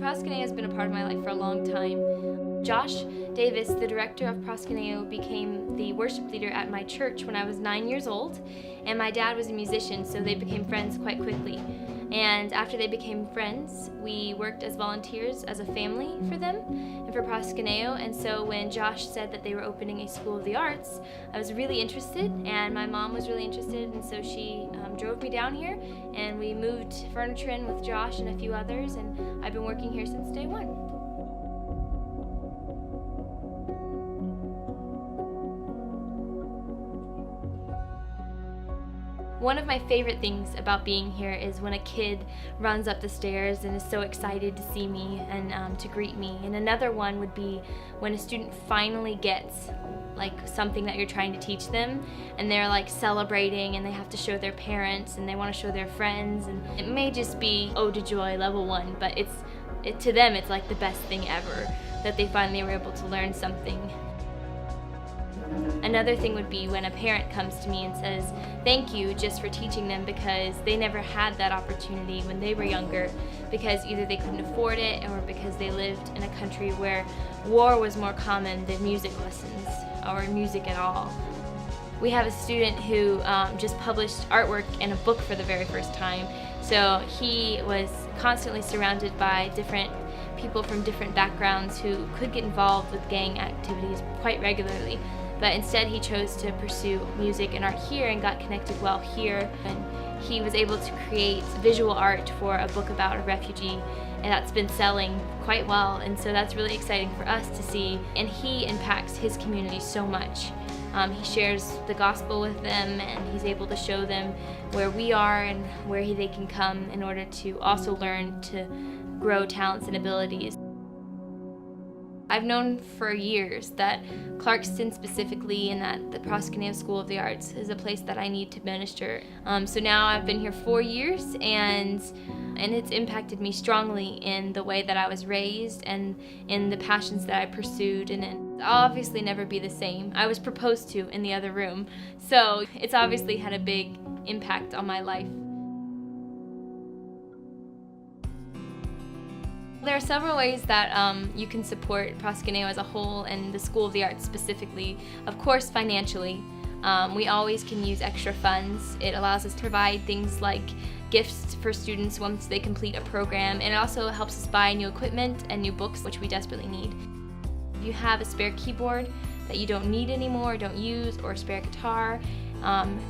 Proskuneo has been a part of my life for a long time. Josh Davis, the director of Proskuneo, became the worship leader at my church when I was 9 years old, and my dad was a musician, so they became friends quite quickly. And after they became friends, we worked as volunteers as a family for them and for Proskuneo. And so when Josh said that they were opening a School of the Arts, I was really interested, and my mom was really interested, and so she drove me down here, and we moved furniture in with Josh and a few others, and I've been working here since day one. One of my favorite things about being here is when a kid runs up the stairs and is so excited to see me and to greet me. And another one would be when a student finally gets like something that you're trying to teach them, and they're like celebrating, and they have to show their parents, and they want to show their friends. And it may just be ode to joy level 1, but to them it's like the best thing ever that they finally were able to learn something. Another thing would be when a parent comes to me and says, thank you just for teaching them, because they never had that opportunity when they were younger, because either they couldn't afford it or because they lived in a country where war was more common than music lessons or music at all. We have a student who just published artwork in a book for the very first time, so he was constantly surrounded by different people from different backgrounds who could get involved with gang activities quite regularly. But instead he chose to pursue music and art here and got connected well here. And he was able to create visual art for a book about a refugee, and that's been selling quite well, and so that's really exciting for us to see. And he impacts his community so much. He shares the gospel with them, and he's able to show them where we are and where they can come in order to also learn to grow talents and abilities. I've known for years that Clarkston specifically, and that the Proskuneo School of the Arts is a place that I need to minister. So now I've been here 4 years, and it's impacted me strongly in the way that I was raised and in the passions that I pursued, and I'll obviously never be the same. I was proposed to in the other room, so it's obviously had a big impact on my life. There are several ways that you can support Proskuneo as a whole and the School of the Arts specifically. Of course, financially. We always can use extra funds. It allows us to provide things like gifts for students once they complete a program, and it also helps us buy new equipment and new books, which we desperately need. If you have a spare keyboard that you don't need anymore or don't use, or a spare guitar,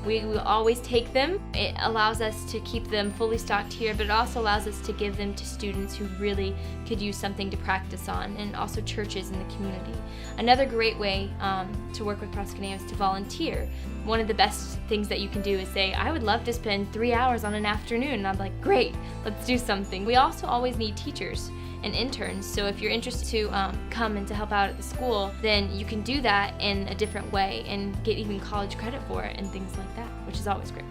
we will always take them. It allows us to keep them fully stocked here, but it also allows us to give them to students who really could use something to practice on, and also churches in the community. Another great way to work with Proskuneo is to volunteer. One of the best things that you can do is say, I would love to spend 3 hours on an afternoon, and I'm like, great, let's do something. We also always need teachers and interns, so if you're interested to come and to help out at the school, then you can do that in a different way and get even college credit for it and things like that, which is always great.